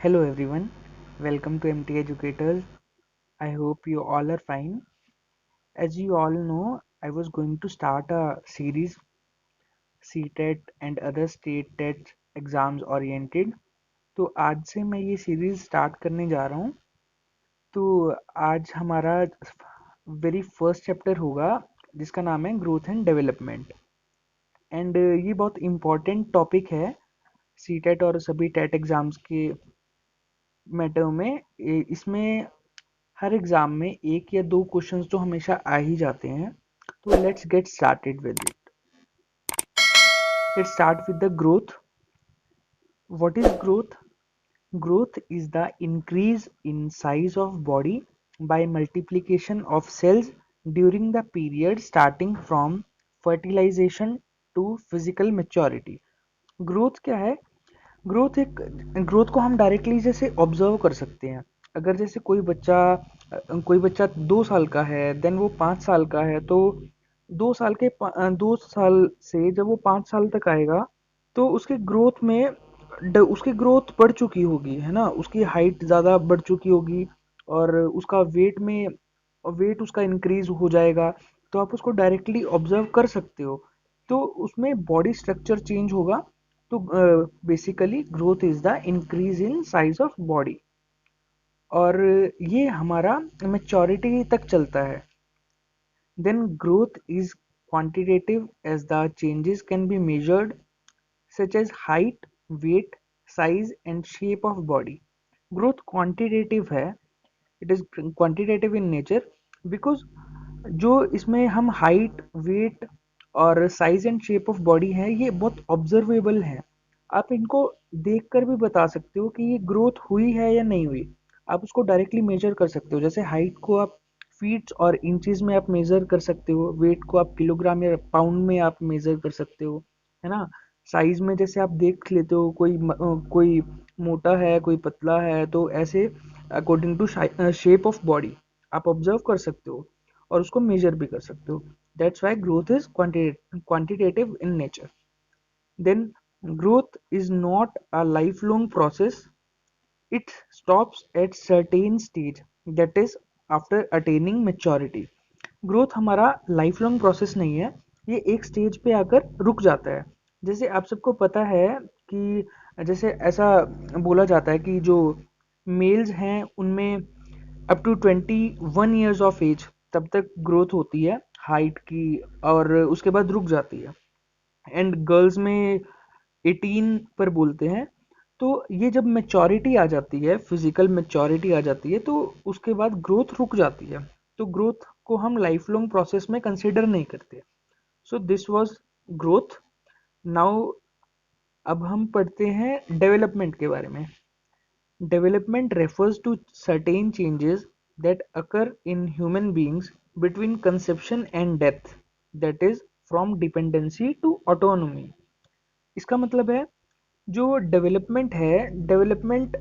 Hello everyone, welcome to MT Educators. I hope you all are fine. As you all know, I was going to start a series CTET and other state TET exams oriented. तो आज से मैं ये series start करने जा रहा हूँ. तो आज हमारा वेरी फर्स्ट चैप्टर होगा जिसका नाम है ग्रोथ एंड डेवलपमेंट. एंड ये बहुत इम्पोर्टेंट टॉपिक है सीटेट और सभी टेट एग्जाम्स के मैटर में. इसमें हर एग्जाम में एक या दो क्वेश्चंस तो हमेशा आ ही जाते हैं. तो let's get started with it. Let's start with the growth. What is growth? Growth is the increase in size of body by multiplication of cells during the period starting from fertilization to physical maturity. Growth क्या है? Growth को हम directly जैसे observe कर सकते हैं. अगर जैसे कोई बच्चा 2 साल का है, देन वो 5 साल का है, तो 2 साल से जब वो 5 साल तक आएगा तो उसकी ग्रोथ बढ़ चुकी होगी, है ना. उसकी हाइट ज़्यादा बढ़ चुकी होगी और उसका वेट उसका इंक्रीज हो जाएगा. तो आप उसको डायरेक्टली ऑब्जर्व कर सकते हो. तो उसमें बॉडी स्ट्रक्चर चेंज होगा. तो basically growth is the increase in size of body. और ये हमारा मेच्योरिटी तक चलता है. Then growth is quantitative as the changes can be measured such as height, weight, size and shape of body. Growth quantitative है. It is quantitative in nature because जो इसमें हम हाइट, वेट और size and shape of body है, ये बहुत observable है. आप इनको देखकर भी बता सकते हो कि ये ग्रोथ हुई है या नहीं हुई. आप उसको डायरेक्टली मेजर कर सकते हो. जैसे हाइट को आप फीट और इंचेस में आप मेजर कर सकते हो, वेट को आप किलोग्राम या पाउंड में आप मेजर कर सकते हो, है ना. साइज में जैसे आप देख लेते हो कोई मोटा है, कोई पतला है, तो ऐसे according to shape of body आप ऑब्जर्व कर सकते हो और उसको मेजर भी कर सकते हो. That's why growth is quantitative in nature. Then growth is not a life long process. It stops at certain stage, that is after attaining maturity. Growth हमारा लाइफ लॉन्ग प्रोसेस नहीं है. ये एक स्टेज पे आकर रुक जाता है. जैसे आप सबको पता है कि जैसे ऐसा बोला जाता है कि जो मेल्स हैं उनमें up to 21 years of age तब तक ग्रोथ होती है हाइट की, और उसके बाद रुक जाती है. एंड गर्ल्स में 18 पर बोलते हैं. तो ये जब मेच्योरिटी आ जाती है, फिजिकल मेच्योरिटी आ जाती है, तो उसके बाद ग्रोथ रुक जाती है. तो ग्रोथ को हम लाइफ लॉन्ग प्रोसेस में कंसिडर नहीं करते. So this was growth. Now अब हम पढ़ते हैं डेवलपमेंट के बारे में. Development refers to certain changes that occur in human beings between conception and death, that is from dependency to autonomy. इसका मतलब है जो डेवलपमेंट है, डेवलपमेंट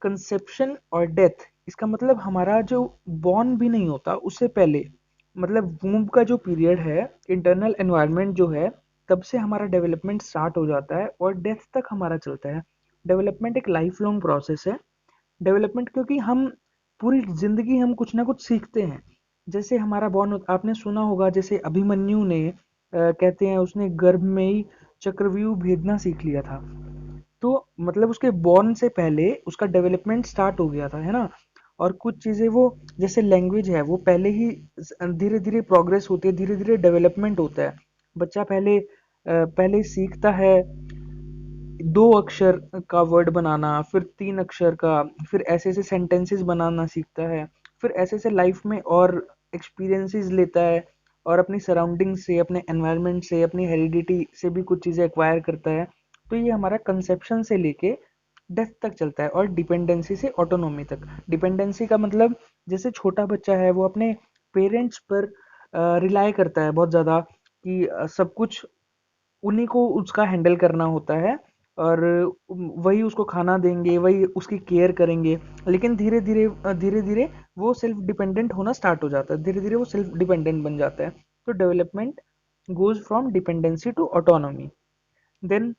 कंसेप्शन और डेथ, इसका मतलब हमारा जो बॉर्न भी नहीं होता उससे पहले, मतलब वूम्ब का जो पीरियड है, इंटरनल एनवायरनमेंट जो है, तब से हमारा डेवलपमेंट स्टार्ट हो जाता है और डेथ तक हमारा चलता है. डेवलपमेंट एक लाइफ लॉन्ग प्रोसेस है. डेवलपमेंट क्योंकि हम पूरी जिंदगी हम कुछ ना कुछ सीखते हैं. जैसे हमारा बॉर्न, आपने सुना होगा जैसे अभिमन्यु ने कहते हैं उसने गर्भ में ही चक्रव्यूह भेदना सीख लिया था. तो मतलब उसके बॉर्न से पहले उसका डेवलपमेंट स्टार्ट हो गया था, है ना. और कुछ चीज़ें वो, जैसे लैंग्वेज है, वो पहले ही धीरे धीरे प्रोग्रेस होती है, धीरे धीरे डेवलपमेंट होता है. बच्चा पहले सीखता है 2 अक्षर का वर्ड बनाना, फिर 3 अक्षर का, फिर ऐसे ऐसे सेंटेंसेस बनाना सीखता है. फिर ऐसे ऐसे लाइफ में और एक्सपीरियंसेस लेता है और अपनी सराउंडिंग से, अपने एनवायरनमेंट से, अपनी हेरिडिटी से भी कुछ चीज़ें एक्वायर करता है. तो ये हमारा कंसेप्शन से लेके डेथ तक चलता है. और डिपेंडेंसी से ऑटोनॉमी तक. डिपेंडेंसी का मतलब जैसे छोटा बच्चा है वो अपने पेरेंट्स पर रिलाई करता है बहुत ज़्यादा कि सब कुछ उन्हीं को उसका हैंडल करना होता है और वही उसको खाना देंगे, वही उसकी केयर करेंगे. लेकिन धीरे धीरे वो सेल्फ डिपेंडेंट होना स्टार्ट हो जाता है, धीरे धीरे वो सेल्फ डिपेंडेंट बन जाता है. तो development goes from dependency to autonomy. Then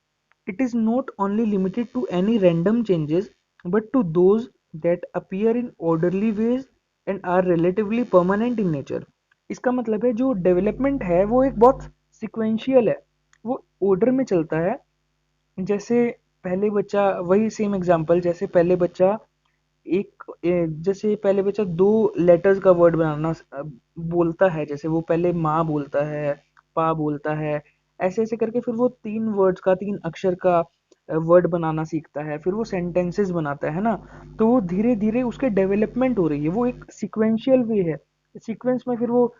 It is not only limited to any random changes but to those that appear in orderly ways and are relatively permanent in nature. इसका मतलब है जो development है वो एक बहुत sequential है, वो ऑर्डर में चलता है। जैसे पहले बच्चा, वही सेम एग्जांपल, जैसे पहले बच्चा जैसे पहले बच्चा दो लेटर्स का वर्ड बनाना बोलता है, जैसे वो पहले माँ बोलता है, पा बोलता है, ऐसे ऐसे करके फिर वो तीन वर्ड्स का, तीन अक्षर का वर्ड बनाना सीखता है, फिर वो सेंटेंसेस बनाता है ना। तो वो धीरे धीरे उसके डेवलपमेंट हो रही है, वो एक सिक्वेंशियल वे है। सीक्वेंस में फिर वो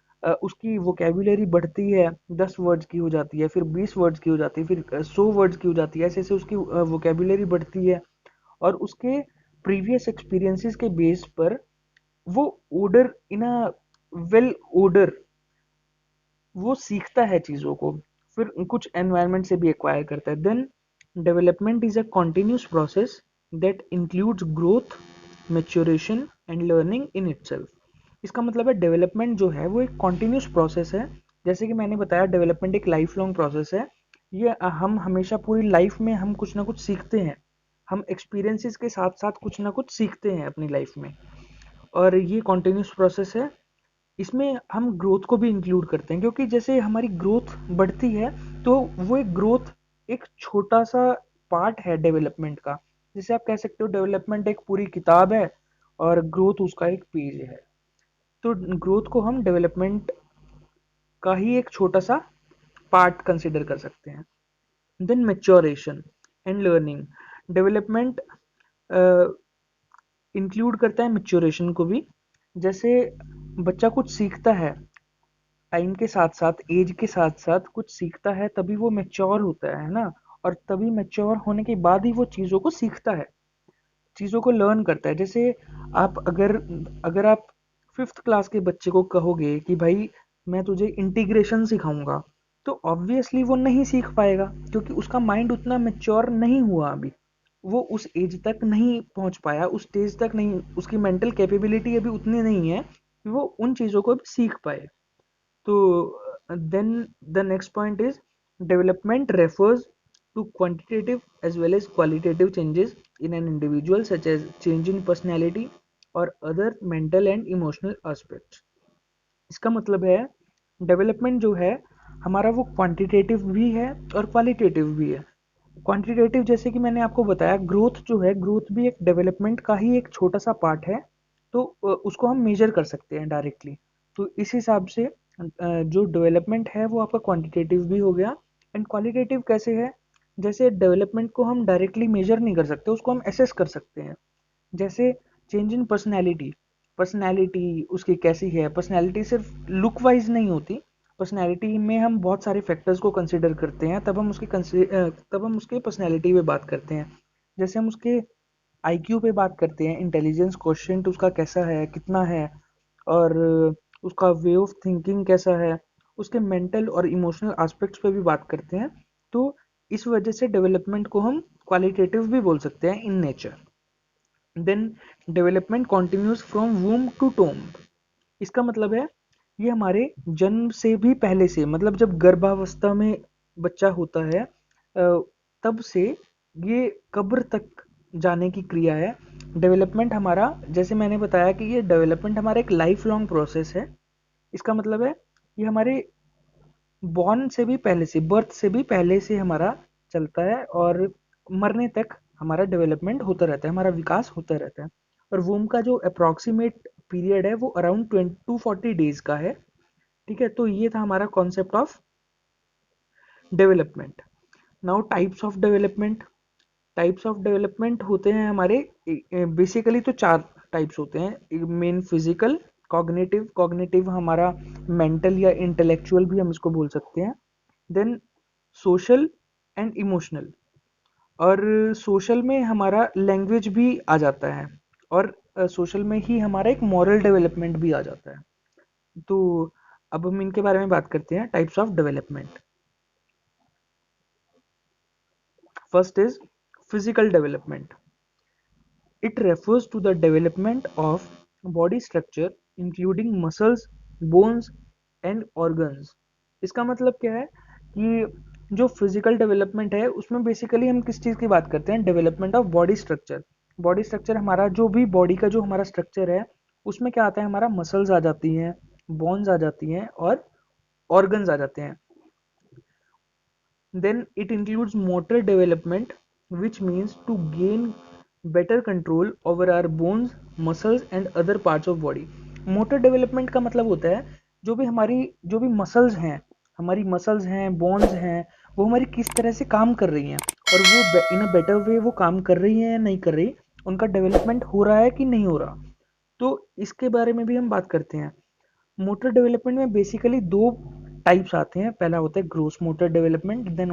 उसकी वोकेबुलरी बढ़ती है, 10 वर्ड्स की हो जाती है, फिर 20 वर्ड्स की हो जाती है, फिर 100 वर्ड्स की हो जाती है, ऐसे ऐसे उसकी वोकेबुलरी बढ़ती है। और उसके प्रीवियस एक्सपीरियंसेस के बेस पर वो order in a well order वो सीखता है चीज़ों को, फिर कुछ एनवायरनमेंट से भी एक्वायर करता है। Then development is a continuous process that includes growth, maturation and learning in itself. इसका मतलब है डेवलपमेंट जो है वो एक कॉन्टिन्यूस प्रोसेस है। जैसे कि मैंने बताया, डेवलपमेंट एक लाइफ लॉन्ग प्रोसेस है। ये हम हमेशा पूरी लाइफ में हम कुछ ना कुछ सीखते हैं, हम एक्सपीरियंसेस के साथ साथ कुछ ना कुछ सीखते हैं अपनी लाइफ में, और ये कॉन्टिन्यूस प्रोसेस है। इसमें हम ग्रोथ को भी इंक्लूड करते हैं, क्योंकि जैसे हमारी ग्रोथ बढ़ती है तो वो एक ग्रोथ एक छोटा सा पार्ट है डेवलपमेंट का। जैसे आप कह सकते हो डेवलपमेंट एक पूरी किताब है और ग्रोथ उसका एक पेज है। तो ग्रोथ को हम डेवलपमेंट का ही एक छोटा सा पार्ट कंसिडर कर सकते हैं। Then maturation and learning, development include करता है मेच्योरेशन को भी। जैसे बच्चा कुछ सीखता है, टाइम के साथ साथ, एज के साथ साथ कुछ सीखता है, तभी वो मेच्योर होता है ना। और तभी मेच्योर होने के बाद ही वो चीज़ों को सीखता है, चीज़ों को लर्न करता है। जैसे आप अगर अगर आप 5th क्लास के बच्चे को कहोगे कि भाई मैं तुझे इंटीग्रेशन सिखाऊंगा, तो ऑब्वियसली वो नहीं सीख पाएगा, क्योंकि उसका माइंड उतना मेच्योर नहीं हुआ अभी, वो उस एज तक नहीं पहुंच पाया, उस स्टेज तक नहीं, उसकी मेंटल कैपेबिलिटी अभी उतनी नहीं है कि वो उन चीज़ों को भी सीख पाए। तो then the next point is development refers to quantitative as well as qualitative changes in an individual, such as change in personality or other mental and emotional aspects. इसका मतलब है डेवलपमेंट जो है हमारा वो क्वांटिटेटिव भी है और क्वालिटेटिव भी है। क्वांटिटेटिव जैसे कि मैंने आपको बताया, ग्रोथ जो है, ग्रोथ भी एक डेवलपमेंट का ही एक छोटा सा पार्ट है। तो उसको हम मेजर कर सकते हैं डायरेक्टली। तो इस हिसाब से जो डेवलपमेंट है वो आपका क्वांटिटेटिव भी हो गया। एंड क्वालिटेटिव कैसे है? जैसे डेवलपमेंट को हम डायरेक्टली मेजर नहीं कर सकते, उसको हम एसेस कर सकते हैं। जैसे चेंज इन पर्सनैलिटी, पर्सनैलिटी उसकी कैसी है, पर्सनैलिटी सिर्फ लुक वाइज नहीं होती, पर्सनैलिटी में हम बहुत सारे फैक्टर्स को कंसिडर करते हैं, तब हम उसके पर्सनैलिटी पे बात करते हैं। जैसे हम उसके आईक्यू पे बात करते हैं, इंटेलिजेंस क्वोशिएंट उसका कैसा है, कितना है, और उसका वे ऑफ थिंकिंग कैसा है, उसके मेंटल और इमोशनल एस्पेक्ट्स पे भी बात करते हैं। तो इस वजह से डेवलपमेंट को हम क्वालिटेटिव भी बोल सकते हैं in nature. Then development continues from womb to tomb. इसका मतलब है ये हमारे जन्म से भी पहले से, मतलब जब गर्भावस्था में बच्चा होता है तब से ये कब्र तक जाने की क्रिया है। डेवलपमेंट हमारा, जैसे मैंने बताया कि ये डेवलपमेंट हमारा एक लाइफ लॉन्ग प्रोसेस है। इसका मतलब है ये हमारे बॉर्न से भी पहले से, बर्थ से भी पहले से हमारा चलता है, और मरने तक हमारा डेवलपमेंट होता रहता है, हमारा विकास होता रहता है। और वूम का जो अप्रोक्सीमेट पीरियड है वो अराउंड 240 डेज का है। ठीक है, तो ये था हमारा concept of development. Now types of development. Types of development होते हैं हमारे, बेसिकली तो 4 टाइप्स होते हैं। मेन फिजिकल, कॉग्निटिव, कॉग्निटिव हमारा मेंटल या इंटेलेक्चुअल भी हम इसको बोल सकते हैं। देन सोशल एंड इमोशनल, और सोशल में हमारा लैंग्वेज भी आ जाता है, और सोशल में ही हमारा एक मॉरल डेवलपमेंट भी आ जाता है। तो अब हम इनके बारे में बात करते हैं, types of development. First is physical development. It refers to the development of body structure including muscles, bones and organs। इसका मतलब क्या है कि जो फिजिकल डेवलपमेंट है उसमें बेसिकली हम किस चीज़ की बात करते हैं, development of body structure. Body structure हमारा जो भी बॉडी का जो हमारा स्ट्रक्चर है उसमें क्या आता है, हमारा मसल्स आ जाती हैं, बोन्स आ जाती हैं और ऑर्गन्स आ जाते हैं। Then it includes motor development, which means to gain better control over our bones, muscles and other parts of body. Motor development का मतलब होता है जो भी मसल्स हैं, हमारी मसल्स हैं, बोन्स हैं, वो हमारी किस तरह से काम कर रही हैं और वो इन अ बेटर वे वो काम कर रही हैं या नहीं कर रही, उनका डेवलपमेंट हो रहा है कि नहीं हो रहा। तो इसके बारे में भी हम बात करते हैं। मोटर डेवलपमेंट में बेसिकली दो टाइप्स आते हैं। पहला होता है ग्रोस मोटर डेवलपमेंट, देन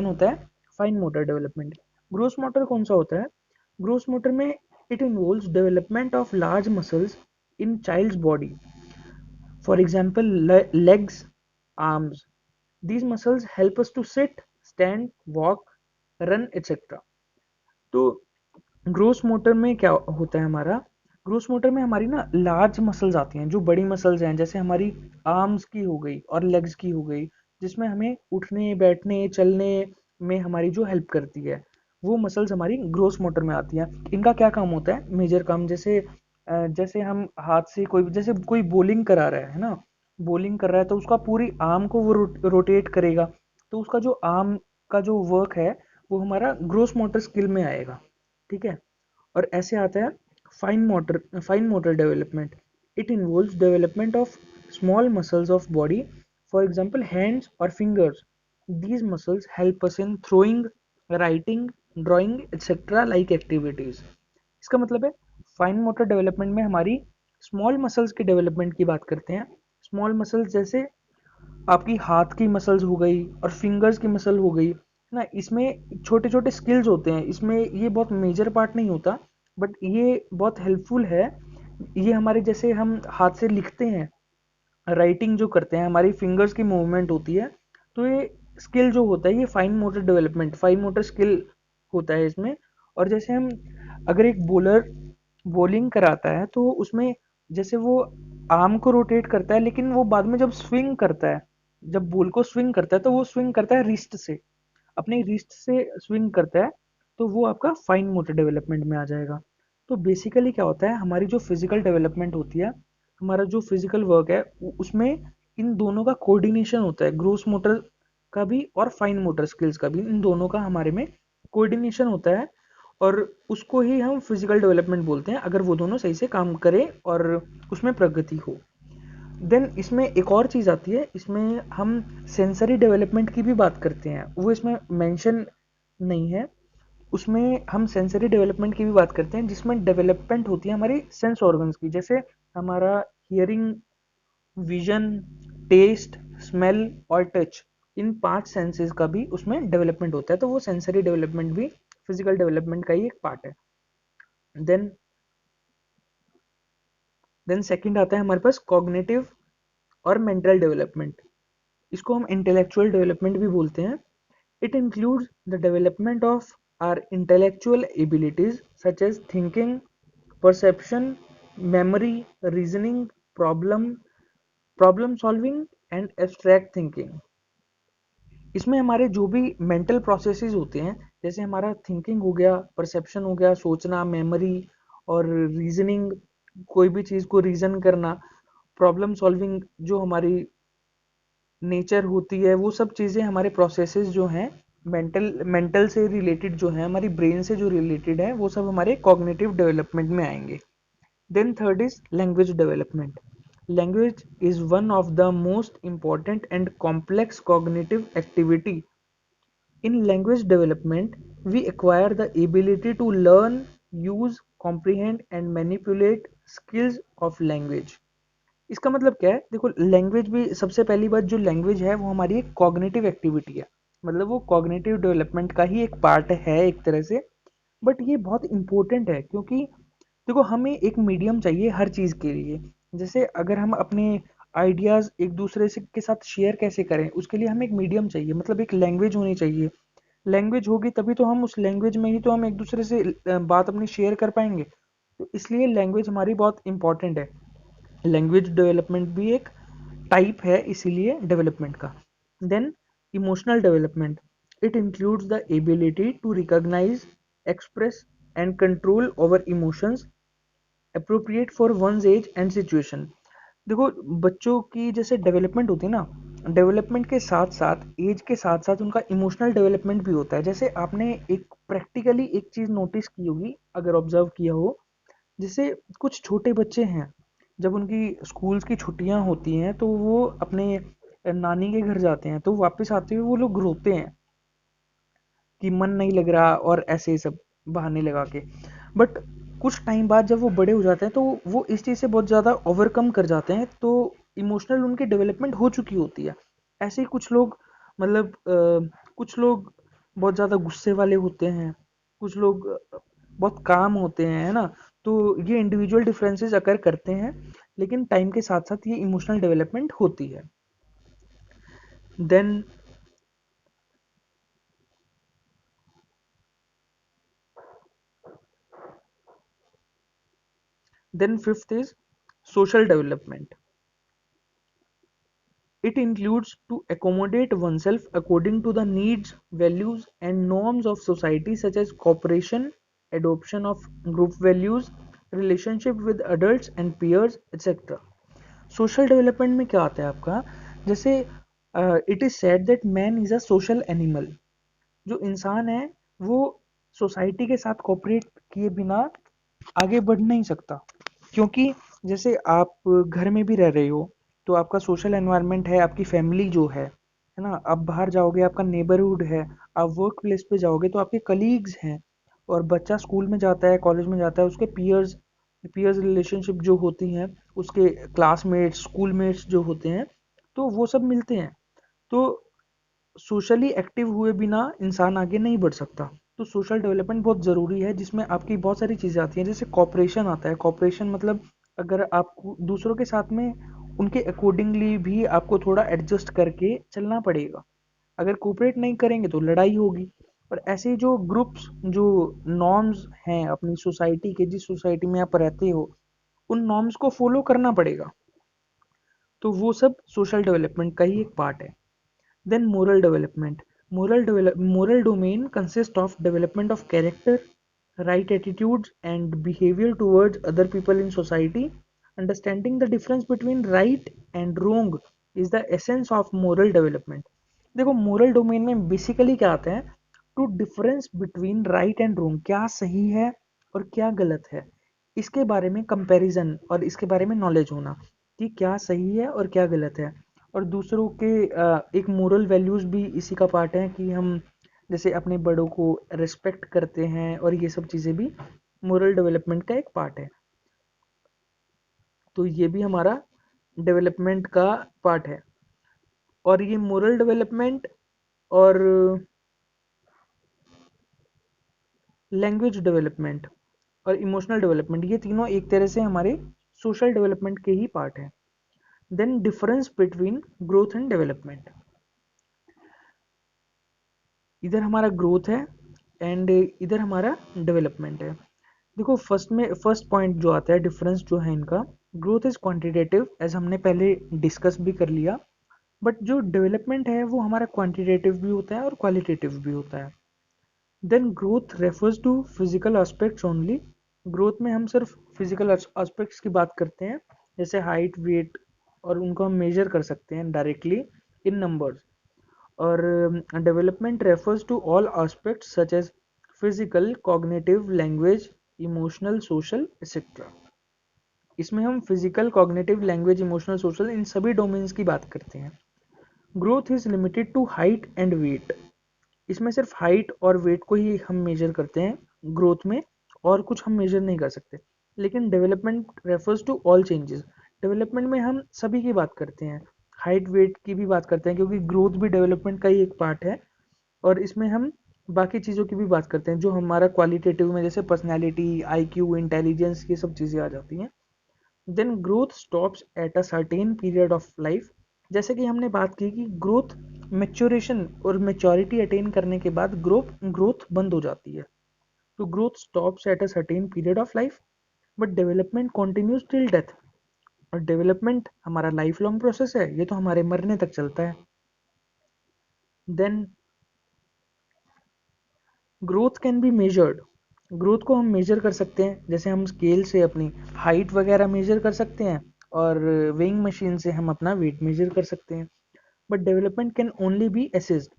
होता है fine motor development. Gross motor कौन सा होता है? ग्रोस मोटर में it involves development of large muscles in child's body, for example legs, arms. These muscles help us to sit, stand, walk, run etcetera. तो gross motor में क्या होता है हमारा, ग्रोस मोटर में हमारी ना लार्ज मसल्स आती हैं, जो बड़ी मसल्स हैं, जैसे हमारी आर्म्स की हो गई और लेग्स की हो गई, जिसमें हमें उठने बैठने चलने में हमारी जो हेल्प करती है, वो मसल्स हमारी ग्रोस मोटर में आती हैं। इनका क्या काम होता है, मेजर काम, जैसे हम हाथ से जैसे कोई बॉलिंग करा रहा है ना, बॉलिंग कर रहा है तो उसका पूरी आर्म को वो रोटेट करेगा, तो उसका जो आर्म का जो वर्क है वो हमारा ग्रोस मोटर स्किल में आएगा। ठीक है। और ऐसे आता है fine motor development. It involves development of small muscles of body, for example hands और fingers. These muscles help us in throwing, writing, drawing etcetera like activities. इसका मतलब है फाइन मोटर डेवलपमेंट में हमारी स्मॉल मसल्स के development की बात करते हैं। स्मॉल मसल्स जैसे आपकी हाथ की मसल्स हो गई और फिंगर्स की मसल हो गई ना, इसमें छोटे छोटे स्किल्स होते हैं, इसमें ये बहुत मेजर पार्ट नहीं होता, बट ये बहुत हेल्पफुल है। ये हमारे जैसे हम हाथ से लिखते हैं, राइटिंग जो करते हैं, हमारी फिंगर्स की मूवमेंट होती है, तो ये स्किल जो होता है ये fine motor development, fine motor skill होता है इसमें। और जैसे हम अगर एक बॉलर बॉलिंग कराता है तो उसमें जैसे वो आर्म को रोटेट करता है, लेकिन वो बाद में जब स्विंग करता है, जब बॉल को स्विंग करता है तो वो स्विंग करता है रिस्ट से, अपने रिस्ट से स्विंग करता है, तो वो आपका फाइन मोटर डेवलपमेंट में आ जाएगा। तो बेसिकली क्या होता है, हमारी जो फिजिकल डेवलपमेंट होती है, हमारा जो फिजिकल वर्क है, उसमें इन दोनों का कोऑर्डिनेशन होता है, ग्रोस मोटर का भी और फाइन मोटर स्किल्स का भी, इन दोनों का हमारे में कोऑर्डिनेशन होता है। और उसको ही हम फिजिकल डेवलपमेंट बोलते हैं, अगर वो दोनों सही से काम करें और उसमें प्रगति हो। देन इसमें एक और चीज़ आती है, इसमें हम सेंसरी डेवलपमेंट की भी बात करते हैं, वो इसमें मेंशन नहीं है। उसमें हम सेंसरी डेवलपमेंट की भी बात करते हैं, जिसमें डेवलपमेंट होती है हमारी सेंस ऑर्गन्स की, जैसे हमारा हियरिंग, विजन, टेस्ट, स्मेल और टच, इन 5 सेंसेस का भी उसमें डेवलपमेंट होता है, तो वो सेंसरी डेवलपमेंट भी फिजिकल डेवलपमेंट का ही एक पार्ट है। देन देन सेकंड आता है हमारे पास कॉग्निटिव और मेंटल डेवलपमेंट। इसको हम इंटेलेक्चुअल डेवलपमेंट भी बोलते हैं। It includes the development of our intellectual abilities such as thinking, perception, memory, reasoning, problem problem solving and abstract thinking. इसमें हमारे जो भी मेंटल प्रोसेसेस होते हैं, जैसे हमारा थिंकिंग हो गया, परसेप्शन हो गया, सोचना, मेमोरी और रीजनिंग, कोई भी चीज़ को रीजन करना, प्रॉब्लम सॉल्विंग जो हमारी नेचर होती है, वो सब चीज़ें हमारे प्रोसेसेस जो हैं मेंटल मेंटल से रिलेटेड जो है, हमारी ब्रेन से जो रिलेटेड है, वो सब हमारे कॉग्निटिव डेवलपमेंट में आएंगे। Then third is language development. Language is one of the most important and complex cognitive activity. In language development, we acquire the ability to learn, use, comprehend and manipulate skills of language. इसका मतलब क्या है, देखो language भी, सबसे पहली बात, जो लैंग्वेज है वो हमारी एक कॉग्निटिव एक्टिविटी है, मतलब वो कॉग्निटिव डेवलपमेंट का ही एक पार्ट है एक तरह से। बट ये बहुत इंपॉर्टेंट है, क्योंकि देखो हमें एक मीडियम चाहिए हर चीज़ के लिए। जैसे अगर हम अपने आइडियाज़ एक दूसरे से के साथ शेयर कैसे करें, उसके लिए हमें एक मीडियम चाहिए, मतलब एक लैंग्वेज होनी चाहिए। लैंग्वेज होगी तभी तो हम उस लैंग्वेज में ही तो हम एक दूसरे से बात अपनी शेयर कर पाएंगे। तो इसलिए लैंग्वेज हमारी बहुत इंपॉर्टेंट है। लैंग्वेज डेवलपमेंट भी एक टाइप है इसीलिए डेवलपमेंट का। Then Emotional development. It includes the ability to recognize, express, and control our emotions appropriate for one's age and situation. देखो, बच्चों की जैसे डेवलपमेंट होती है ना, डेवलपमेंट के साथ साथ एज के साथ साथ उनका इमोशनल डेवलपमेंट भी होता है। जैसे आपने एक प्रैक्टिकली एक चीज़ नोटिस की होगी, अगर ऑब्जर्व किया हो, जैसे कुछ छोटे बच्चे हैं, जब उनकी स्कूल्स की छुट्टियां होती हैं तो वो अपने नानी के घर जाते हैं, तो वापस आते हुए वो लोग रोते हैं कि मन नहीं लग रहा और ऐसे सब बहाने लगा के। बट कुछ टाइम बाद जब वो बड़े हो जाते हैं तो वो इस चीज़ से बहुत ज़्यादा ओवरकम कर जाते हैं, तो इमोशनल उनकी डेवलपमेंट हो चुकी होती है। ऐसे ही कुछ लोग, मतलब कुछ लोग बहुत ज़्यादा गुस्से वाले होते हैं, कुछ लोग बहुत काम होते हैं, है ना। तो ये इंडिविजुअल डिफरेंसेस अकर करते हैं, लेकिन टाइम के साथ साथ ये इमोशनल डेवलपमेंट होती है। Then fifth is social development. It includes to accommodate oneself according to the needs, values, and norms of society, such as cooperation, adoption of group values, relationship with adults and peers, etc. Social development में क्या आता है आपका, जैसे it is said that man is a social animal. जो इंसान है वो सोसाइटी के साथ कोऑपरेट किए बिना आगे बढ़ नहीं सकता। क्योंकि जैसे आप घर में भी रह रहे हो तो आपका सोशल एनवायरनमेंट है, आपकी फैमिली जो है ना। आप बाहर जाओगे, आपका नेबरहुड है। आप वर्क प्लेस पे जाओगे तो आपके कलीग्स हैं। और बच्चा स्कूल में जाता है, कॉलेज में जाता है, उसके पीयर्स पीयर्स रिलेशनशिप जो होती हैं, उसके क्लासमेट्स, स्कूलमेट्स जो होते हैं, तो वो सब मिलते हैं। तो सोशली एक्टिव हुए बिना इंसान आगे नहीं बढ़ सकता। तो सोशल डेवलपमेंट बहुत ज़रूरी है, जिसमें आपकी बहुत सारी चीज़ें आती हैं। जैसे कॉपरेशन आता है। कॉपरेशन मतलब अगर आप दूसरों के साथ में उनके अकॉर्डिंगली भी आपको थोड़ा एडजस्ट करके चलना पड़ेगा। अगर कोऑपरेट नहीं करेंगे तो लड़ाई होगी। और ऐसे जो ग्रुप्स, जो नॉर्म्स हैं अपनी सोसाइटी के, जिस सोसाइटी में आप रहते हो, उन नॉर्म्स को फॉलो करना पड़ेगा। तो वो सब सोशल डेवलपमेंट का ही एक पार्ट है। Then moral development. Moral domain consists of development of character, right attitudes, and behavior towards other people in society. Understanding the difference between right and wrong is the essence of moral development. देखो, moral domain में basically क्या आता है, to difference between right and wrong, क्या सही है और क्या गलत है, इसके बारे में कंपैरिजन और इसके बारे में नॉलेज होना कि क्या सही है और क्या गलत है। और दूसरों के एक मोरल वैल्यूज भी इसी का पार्ट है कि हम जैसे अपने बड़ों को रिस्पेक्ट करते हैं, और ये सब चीज़ें भी मोरल डेवलपमेंट का एक पार्ट है। तो ये भी हमारा डेवलपमेंट का पार्ट है। और ये मोरल डेवलपमेंट और लैंग्वेज डेवलपमेंट और इमोशनल डेवलपमेंट, ये तीनों एक तरह से हमारे सोशल डेवलपमेंट के ही पार्ट हैं। Then difference between growth and development. इधर हमारा ग्रोथ है एंड इधर हमारा डेवलपमेंट है। देखो, फर्स्ट पॉइंट जो आता है, डिफरेंस जो है इनका, ग्रोथ इज क्वांटिटेटिव, एज हमने पहले डिस्कस भी कर लिया। बट जो डेवलपमेंट है वो हमारा क्वांटिटेटिव भी होता है और क्वालिटेटिव भी होता है। Then growth refers to physical aspects only. Growth में हम सिर्फ फिजिकल एस्पेक्ट्स की बात करते हैं, जैसे हाइट, वेट, और उनको हम मेजर कर सकते हैं डायरेक्टली इन नंबर्स। और development refers to all aspects such as physical, cognitive, language, emotional, social, etcetera. इसमें हम physical, cognitive, language, emotional, social, इन सभी डोमेन्स की बात करते हैं। Growth is limited to height and weight. इसमें सिर्फ हाइट और वेट को ही हम मेजर करते हैं ग्रोथ में, और कुछ हम मेजर नहीं कर सकते। लेकिन development refers to all changes. Development में हम सभी की बात करते हैं, हाइट वेट की भी बात करते हैं, क्योंकि ग्रोथ भी डेवलपमेंट का ही एक पार्ट है। और इसमें हम बाकी चीज़ों की भी बात करते हैं जो हमारा क्वालिटेटिव में, जैसे पर्सनैलिटी, आईक्यू, इंटेलिजेंस, ये सब चीज़ें आ जाती हैं। Then growth stops at a certain period of life. जैसे कि हमने बात की कि ग्रोथ मेच्योरेशन और मेच्योरिटी अटेन करने के बाद ग्रोथ बंद हो जाती है। तो growth stops at a certain period of life, but development continues till death. और डेवलपमेंट हमारा लाइफ लॉन्ग प्रोसेस है, ये तो हमारे मरने तक चलता है। Then growth can be measured. Growth को हम मेजर कर सकते हैं, जैसे हम स्केल से अपनी हाइट वगैरह मेजर कर सकते हैं, और वेइंग मशीन से हम अपना वेट मेजर कर सकते हैं। But development can only be assessed.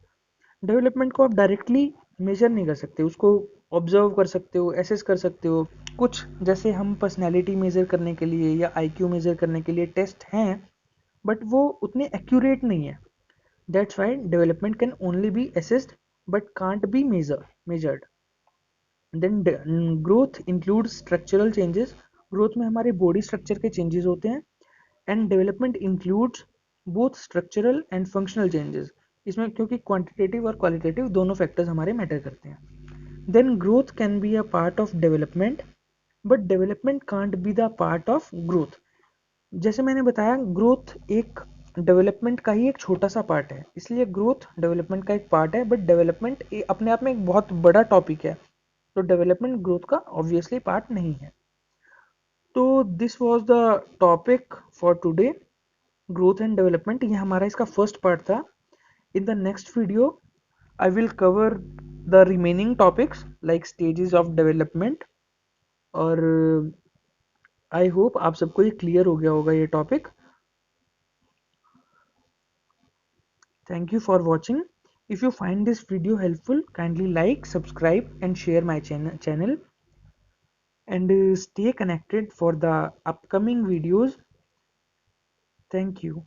Development को आप डायरेक्टली मेजर नहीं कर सकते, उसको ऑब्जर्व कर सकते हो, एसेस कर सकते हो। कुछ जैसे हम पर्सनैलिटी मेजर करने के लिए या आईक्यू मेजर करने के लिए टेस्ट हैं, बट वो उतने एक्यूरेट नहीं है। That's why development can only be assessed but can't be measured. Then growth include structural changes. Growth में हमारे बॉडी स्ट्रक्चर के चेंजेस होते हैं। And development includes both structural and functional changes. इसमें क्योंकि क्वांटिटेटिव और क्वालिटेटिव दोनों फैक्टर्स हमारे मैटर करते हैं। Then growth can be a part of development but development can't be the part of growth. जैसे मैंने बताया, ग्रोथ एक डेवलपमेंट का ही एक छोटा सा पार्ट है, इसलिए ग्रोथ डेवलपमेंट का एक पार्ट है, बट डेवलपमेंट अपने आप में एक बहुत बड़ा टॉपिक है, तो डेवलपमेंट ग्रोथ का ऑब्वियसली पार्ट नहीं है। तो this was the topic for today, growth and development. ये हमारा इसका फर्स्ट पार्ट था। In the next video I will cover the remaining topics like stages of development. और आई होप आप सबको ये क्लियर हो गया होगा ये topic. Thank you for watching. If you find this video helpful, kindly like, subscribe and share my channel, and stay connected for the upcoming videos. Thank you.